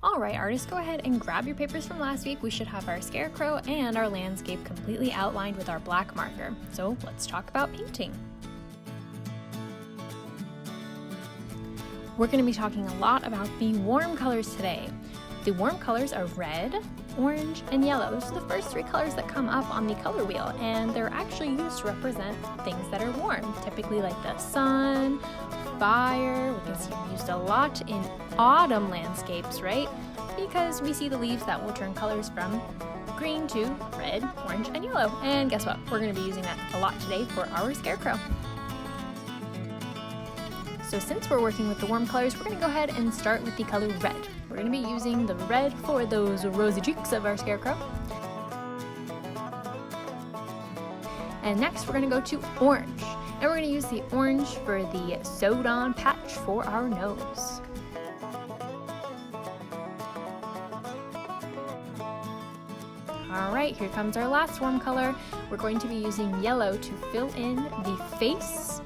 Alright artists, go ahead and grab your papers from last week. We should have our scarecrow and our landscape completely outlined with our black marker. So let's talk about painting. We're going to be talking a lot about the warm colors today. The warm colors are red, orange, and yellow. Those are the first three colors that come up on the color wheel, and they're actually used to represent things that are warm, typically like the sun, fire. We can see them used a lot in autumn landscapes, right? Because we see the leaves that will turn colors from green to red, orange, and yellow. And guess what? We're going to be using that a lot today for our scarecrow. So since we're working with the warm colors, we're going to go ahead and start with the color red. We're going to be using the red for those rosy cheeks of our scarecrow. And next we're going to go to orange. And we're going to use the orange for the sewed-on patch for our nose. Alright, here comes our last warm color. We're going to be using yellow to fill in the face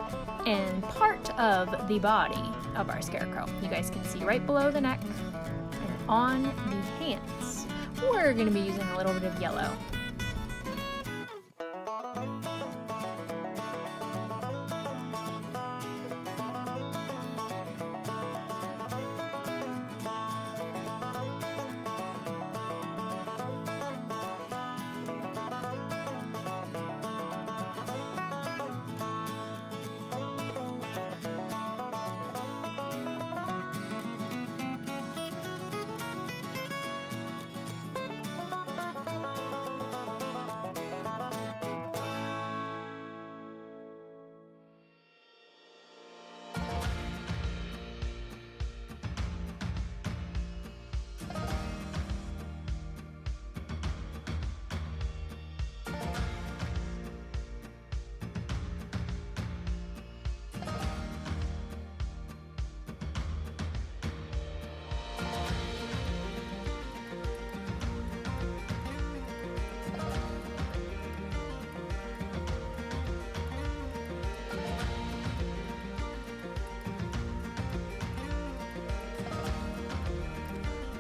and part of the body of our scarecrow. You guys can see right below the neck and on the hands. We're going to be using a little bit of yellow.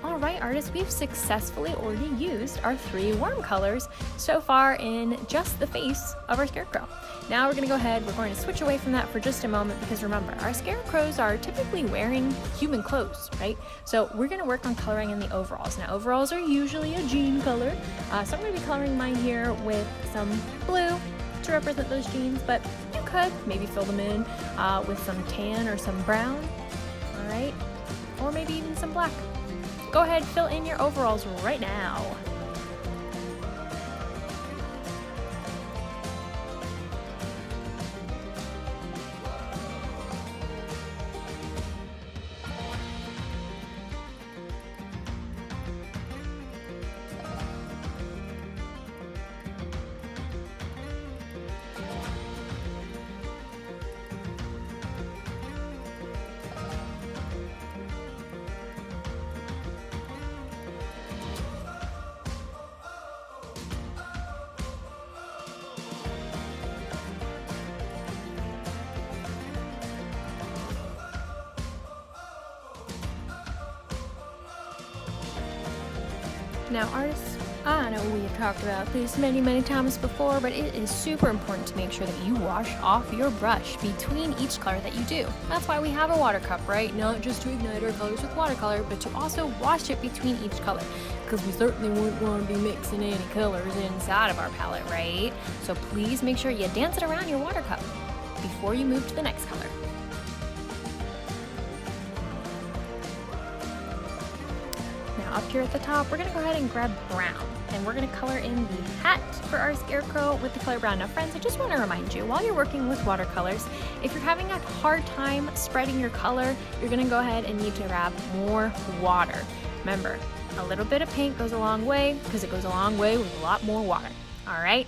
Alright artists, we've successfully already used our three warm colors so far in just the face of our scarecrow. Now we're going to go ahead, we're going to switch away from that for just a moment because remember, our scarecrows are typically wearing human clothes, right? So we're going to work on coloring in the overalls. Now overalls are usually a jean color, so I'm going to be coloring mine here with some blue to represent those jeans, but you could maybe fill them in with some tan or some brown, alright? Or maybe even some black. Go ahead, fill in your overalls right now. Now artists, I know we have talked about this many times before, but it is super important to make sure that you wash off your brush between each color that you do. That's why we have a water cup, right? Not just to ignite our colors with watercolor, but to also wash it between each color. Because we certainly wouldn't want to be mixing any colors inside of our palette, right? So please make sure you dance it around your water cup before you move to the next color. Up here at the top, we're going to go ahead and grab brown, and we're going to color in the hat for our scarecrow with the color brown. Now friends, I just want to remind you, while you're working with watercolors, if you're having a hard time spreading your color, you're going to go ahead and need to grab more water. Remember, a little bit of paint goes a long way because it goes a long way with a lot more water. All right?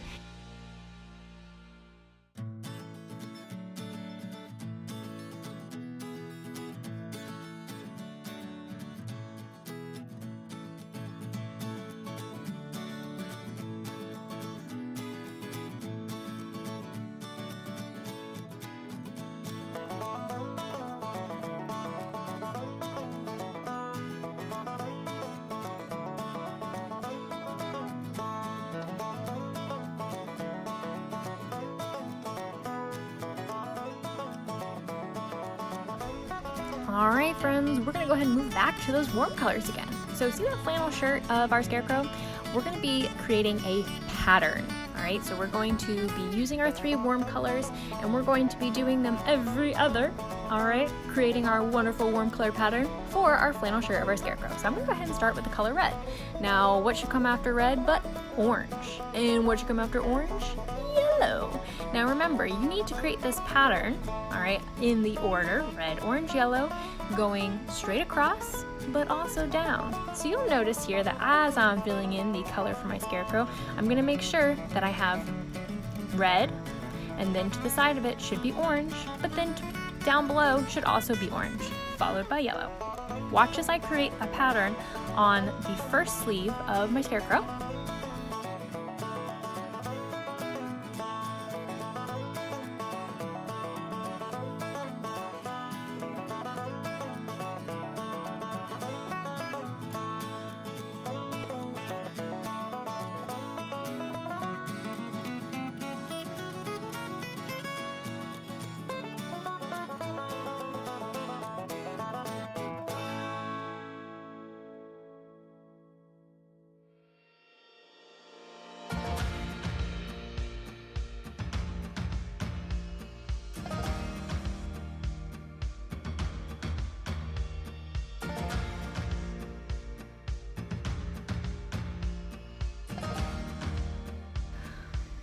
All right, friends, we're gonna go ahead and move back to those warm colors again. So see that flannel shirt of our scarecrow? We're gonna be creating a pattern. All right, so we're going to be using our 3 warm colors and we're going to be doing them every other, all right, creating our wonderful warm color pattern for our flannel shirt of our scarecrow. So I'm gonna go ahead and start with the color red. Now, what should come after red but orange? And what should come after orange? Yellow. Now remember, you need to create this pattern, all right, in the order red, orange, yellow, going straight across, but also down. So you'll notice here that as I'm filling in the color for my scarecrow, I'm gonna make sure that I have red, and then to the side of it should be orange, but then down below should also be orange, followed by yellow. Watch as I create a pattern on the first sleeve of my scarecrow.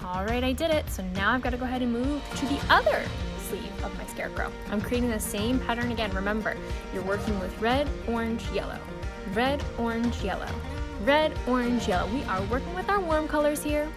All right, I did it. So now I've got to go ahead and move to the other sleeve of my scarecrow. I'm creating the same pattern again. Remember, you're working with red, orange, yellow, red, orange, yellow, red, orange, yellow. We are working with our warm colors here.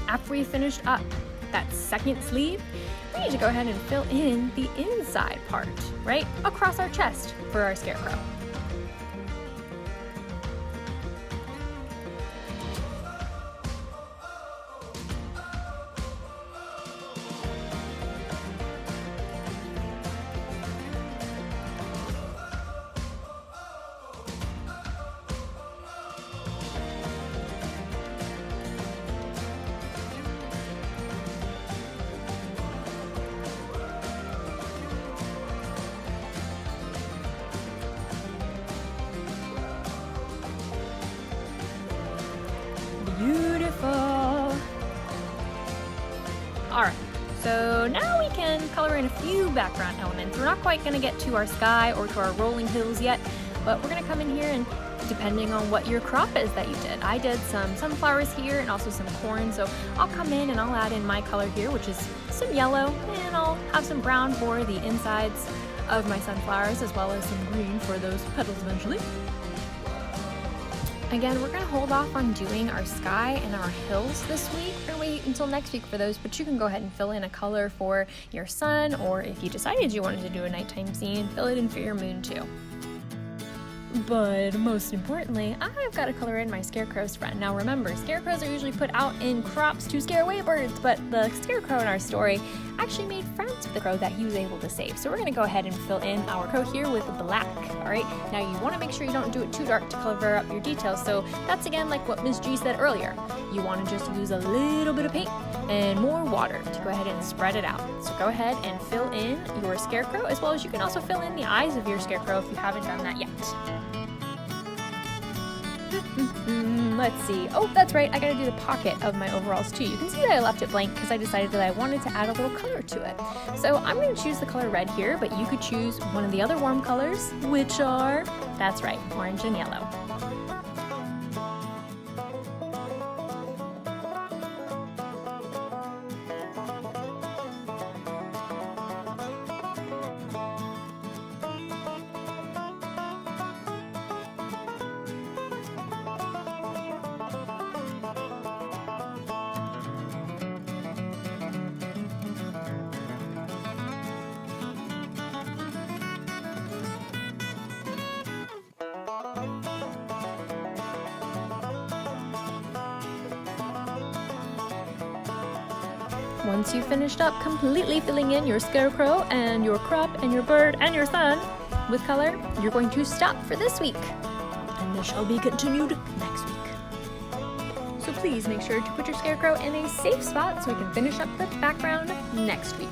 After we finished up that second sleeve, we need to go ahead and fill in the inside part, right across our chest for our scarecrow. Beautiful. All right, so now we can color in a few background elements. We're not quite gonna get to our sky or to our rolling hills yet, but we're gonna come in here and depending on what your crop is that you did. I did some sunflowers here and also some corn, so I'll come in and I'll add in my color here, which is some yellow, and I'll have some brown for the insides of my sunflowers as well as some green for those petals eventually. Again, we're going to hold off on doing our sky and our hills this week. We're going to wait until next week for those, but you can go ahead and fill in a color for your sun, or if you decided you wanted to do a nighttime scene, fill it in for your moon too. But most importantly, I've got to color in my scarecrow's friend. Now remember, scarecrows are usually put out in crops to scare away birds, but the scarecrow in our story actually made friends with the crow that he was able to save. So we're going to go ahead and fill in our crow here with black, all right? Now you want to make sure you don't do it too dark to cover up your details. So that's again like what Ms. G said earlier. You want to just use a little bit of paint and more water to go ahead and spread it out. So go ahead and fill in your scarecrow, as well as you can also fill in the eyes of your scarecrow if you haven't done that yet. Let's see. Oh, that's right. I gotta do the pocket of my overalls too. You can see that I left it blank because I decided that I wanted to add a little color to it. So I'm going to choose the color red here, but you could choose one of the other warm colors, which are, that's right, orange and yellow. Once you've finished up completely filling in your scarecrow and your crop and your bird and your sun with color, you're going to stop for this week. And this shall be continued next week. So please make sure to put your scarecrow in a safe spot so we can finish up the background next week.